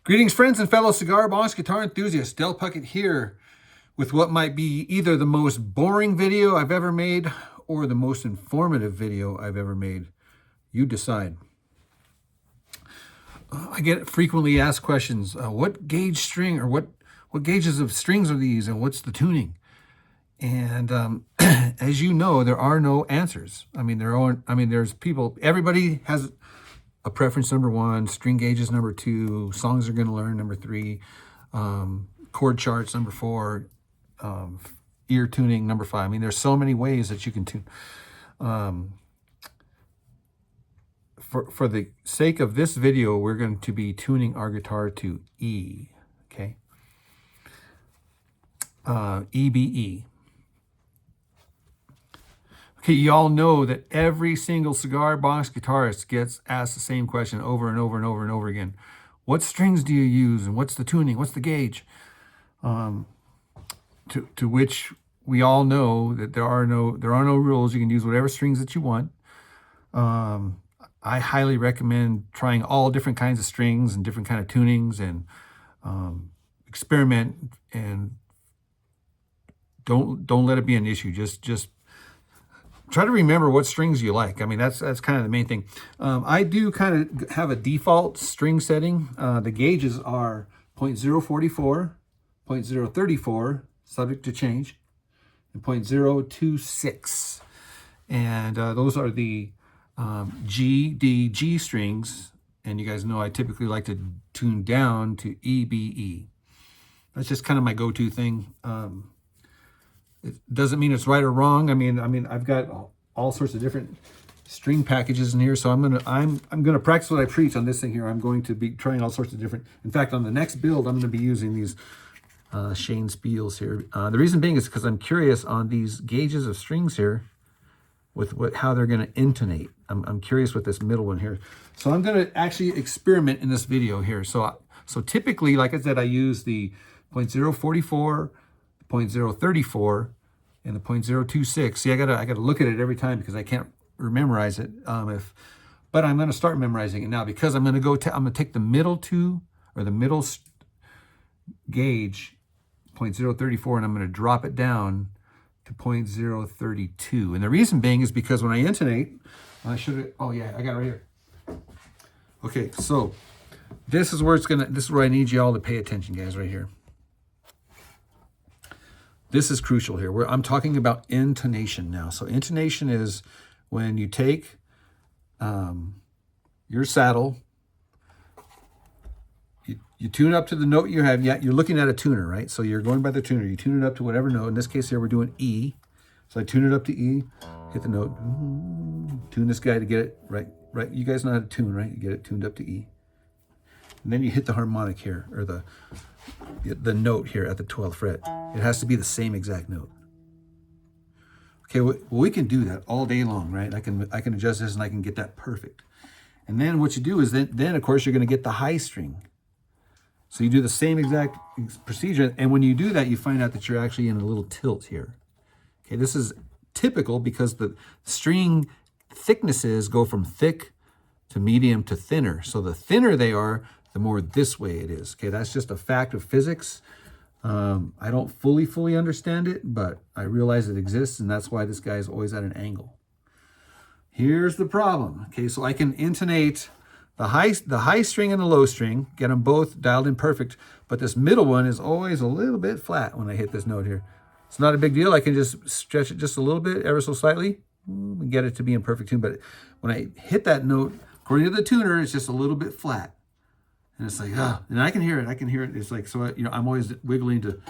Greetings, friends and fellow cigar boss guitar enthusiasts. Del Puckett here with what might be either the most boring video I've ever made or the most informative video I've ever made. You decide. I get frequently asked questions. What gauge string or what gauges of strings are these and what's the tuning? And as you know, there are no answers. There's people, everybody has a preference number one, string gauges number two, songs they're going to learn number three, chord charts number four, ear tuning number five. I mean, there's so many ways that you can tune. For the sake of this video, we're going to be tuning our guitar to E, okay? EBE. Okay, you all know that every single cigar box guitarist gets asked the same question over and over and over and over again. What strings do you use and what's the tuning? What's the gauge? To which we all know that there are no rules. You can use whatever strings that you want. I highly recommend trying all different kinds of strings and different kind of tunings and experiment, and don't let it be an issue. Just try to remember what strings you like. I mean, that's kind of the main thing. I do kind of have a default string setting. The gauges are 0.044, 0.034, subject to change, and 0.026. And those are the G, D, G strings. And you guys know I typically like to tune down to EBE. That's just kind of my go-to thing. It doesn't mean it's right or wrong. I mean, I've got all sorts of different string packages in here, so I'm gonna practice what I preach on this thing here. I'm going to be trying all sorts of different. In fact, on the next build, I'm going to be using these Shane Spiels here. The reason being is because I'm curious on these gauges of strings here, with how they're going to intonate. I'm curious with this middle one here. So I'm going to actually experiment in this video here. So typically, like I said, I use the 0.044. 0.034 and the 0.026. See, I gotta look at it every time because I can't memorize it. But I'm gonna start memorizing it now because I'm gonna take the middle two, or the middle gauge, 0.034, and I'm gonna drop it down to 0.032. And the reason being is because when I intonate, I got it right here. Okay, so this is where I need you all to pay attention, guys, right here. This is crucial here. I'm talking about intonation now. So intonation is when you take your saddle, you tune up to the note you have. You're looking at a tuner, right? So you're going by the tuner. You tune it up to whatever note. In this case here, we're doing E. So I tune it up to E, hit the note, tune this guy to get it right. You guys know how to tune, right? You get it tuned up to E. And then you hit the harmonic here, or the note here at the 12th fret. It has to be the same exact note. Okay, well, we can do that all day long, right? I can adjust this and I can get that perfect. And then what you do is then of course you're going to get the high string. So you do the same exact procedure, and when you do that, you find out that you're actually in a little tilt here. Okay, this is typical because the string thicknesses go from thick to medium to thinner. So the thinner they are, the more this way it is. Okay, that's just a fact of physics. I don't fully understand it, but I realize it exists, and that's why this guy is always at an angle. Here's the problem. Okay, so I can intonate the high string and the low string, get them both dialed in perfect, but this middle one is always a little bit flat when I hit this note here. It's not a big deal. I can just stretch it just a little bit, ever so slightly, and get it to be in perfect tune. But when I hit that note, according to the tuner, it's just a little bit flat. And it's like, and I can hear it. It's like, so, I'm always wiggling to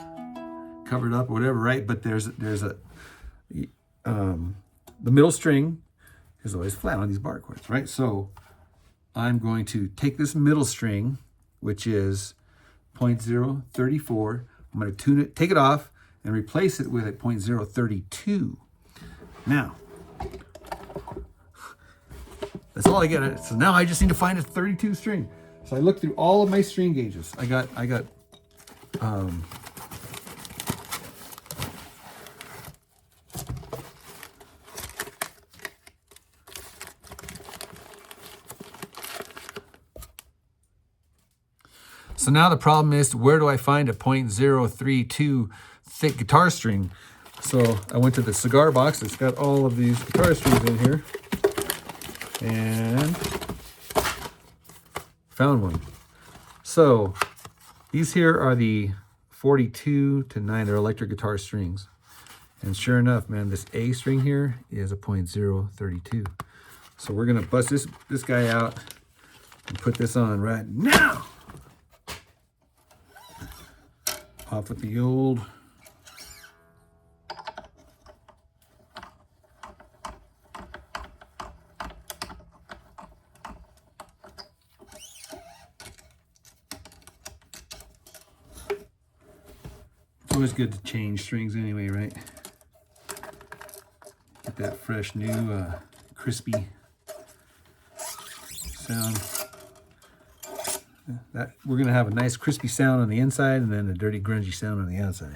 cover it up or whatever, right? But there's the middle string is always flat on these bar chords, right? So I'm going to take this middle string, which is 0.034. I'm going to tune it, take it off, and replace it with a 0.032. Now, that's all I get. So now I just need to find a 32 string. So I looked through all of my string gauges. I got So now the problem is, where do I find a .032 thick guitar string? So I went to the Cigar box. It's got all of these guitar strings in here. And found one. So these here are the 42 to 9. They're electric guitar strings. And sure enough, man, this A string here is a .032. So we're gonna bust this guy out and put this on right now. Off with the old It's always good to change strings anyway, right? Get that fresh, new, crispy sound. That we're gonna have a nice crispy sound on the inside and then a dirty, grungy sound on the outside.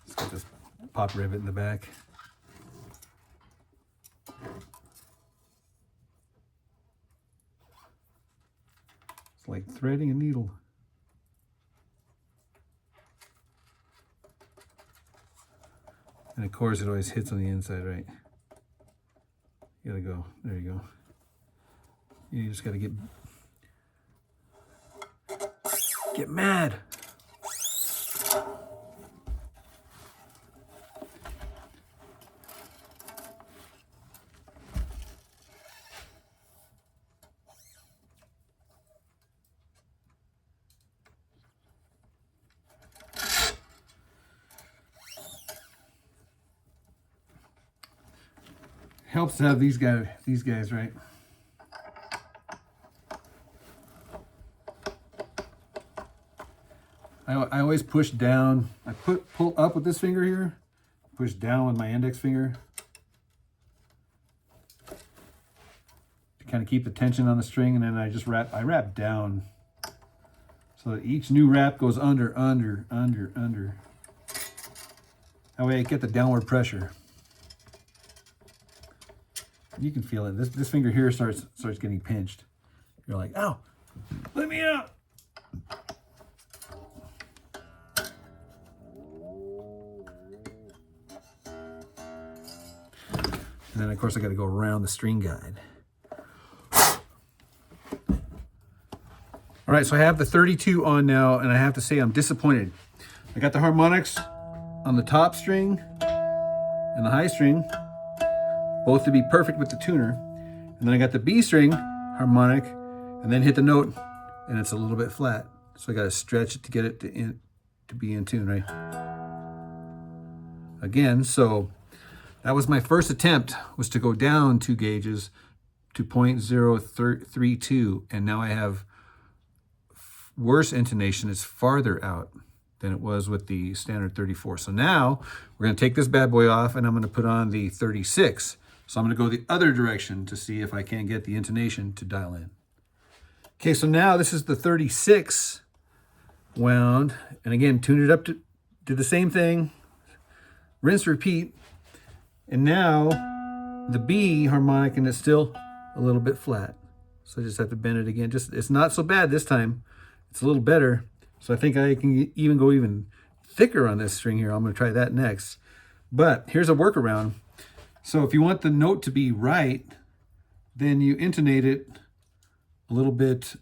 Let's get this pop rivet in the back. It's like threading a needle. And of course, it always hits on the inside, right? You gotta go. There you go. You just gotta get mad. Helps to have these guys, right? I always push down. I pull up with this finger here, push down with my index finger to kind of keep the tension on the string, and then I just wrap down so that each new wrap goes under. That way I get the downward pressure. You can feel it. This finger here starts getting pinched. You're like, ow, let me out. And then of course I got to go around the string guide. All right, so I have the 32 on now, and I have to say I'm disappointed. I got the harmonics on the top string and the high string, both to be perfect with the tuner. And then I got the B string harmonic and then hit the note and it's a little bit flat. So I got to stretch it to get it to be in tune, right? Again, so that was my first attempt, was to go down 2 gauges to .032, and now I have worse intonation. It's farther out than it was with the standard 34. So now we're going to take this bad boy off and I'm going to put on the 36. So I'm going to go the other direction to see if I can get the intonation to dial in. Okay, so now this is the 36 wound. And again, tune it up to do the same thing. Rinse, repeat. And now the B harmonic, and it's still a little bit flat. So I just have to bend it again. It's not so bad this time. It's a little better. So I think I can even go even thicker on this string here. I'm going to try that next. But here's a workaround. So if you want the note to be right, then you intonate it a little bit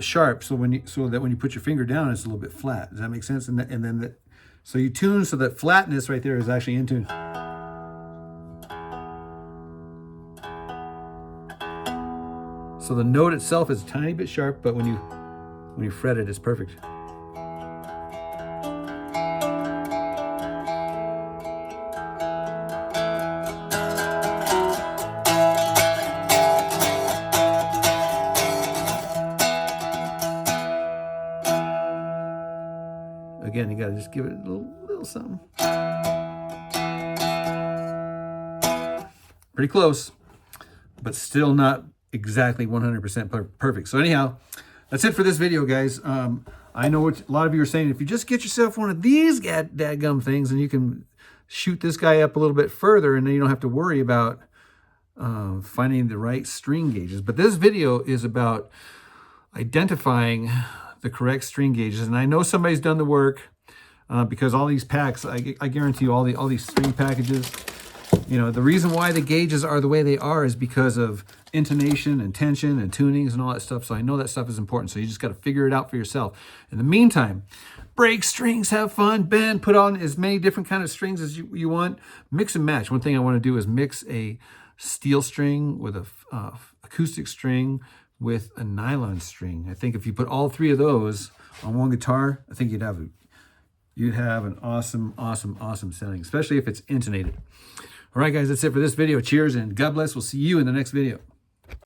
sharp. So that when you put your finger down, it's a little bit flat. Does that make sense? So you tune so that flatness right there is actually in tune. So the note itself is a tiny bit sharp, but when you fret it, it's perfect. Again, you gotta just give it a little something. Pretty close, but still not exactly 100% perfect. So anyhow, that's it for this video, guys. I know what a lot of you are saying. If you just get yourself one of these dadgum things, and you can shoot this guy up a little bit further, and then you don't have to worry about finding the right string gauges. But this video is about identifying the correct string gauges. And I know somebody's done the work because all these packs, I guarantee you, all these string packages, you know, the reason why the gauges are the way they are is because of intonation and tension and tunings and all that stuff. So I know that stuff is important. So you just got to figure it out for yourself. In the meantime, break strings, have fun, bend, put on as many different kind of strings as you want. Mix and match. One thing I want to do is mix a steel string with a acoustic string with a nylon string. I think if you put all three of those on one guitar, I think you'd have an awesome, awesome, awesome sounding, especially if it's intonated. All right, guys, that's it for this video. Cheers and God bless. We'll see you in the next video.